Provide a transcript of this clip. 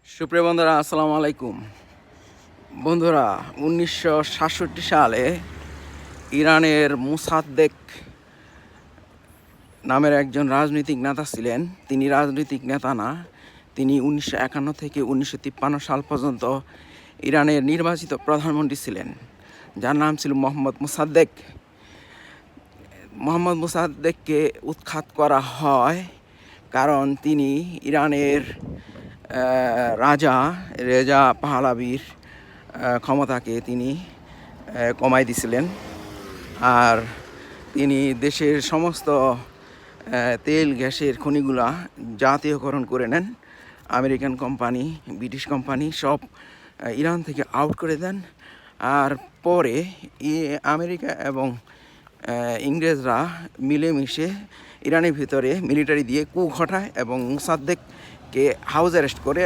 সুপ্রিয় বন্ধুরা, আসসালামু আলাইকুম। বন্ধুরা, 1967 সালে ইরানের মোসাদ্দেক নামের একজন রাজনৈতিক নেতা ছিলেন। তিনি রাজনৈতিক নেতা না, তিনি 1951 থেকে 1953 সাল পর্যন্ত ইরানের নির্বাচিত প্রধানমন্ত্রী ছিলেন, যার নাম ছিল মোহাম্মদ মোসাদ্দেক। মোহাম্মদ মোসাদ্দেককে উৎখাত করা হয় কারণ তিনি ইরানের রাজা রেজা পাহলাবির ক্ষমতাকে তিনি কমাই দিছিলেন। আর তিনি দেশের সমস্ত তেল গ্যাসের খনিগুলা জাতীয়করণ করে নেন। আমেরিকান কোম্পানি, ব্রিটিশ কোম্পানি সব ইরান থেকে আউট করে দেন। আর পরে আমেরিকা এবং ইংরেজরা মিলেমিশে ইরানের ভিতরে মিলিটারি দিয়ে কু ঘটায় এবং মোসাদ্দেককে হাউস অ্যারেস্ট করে।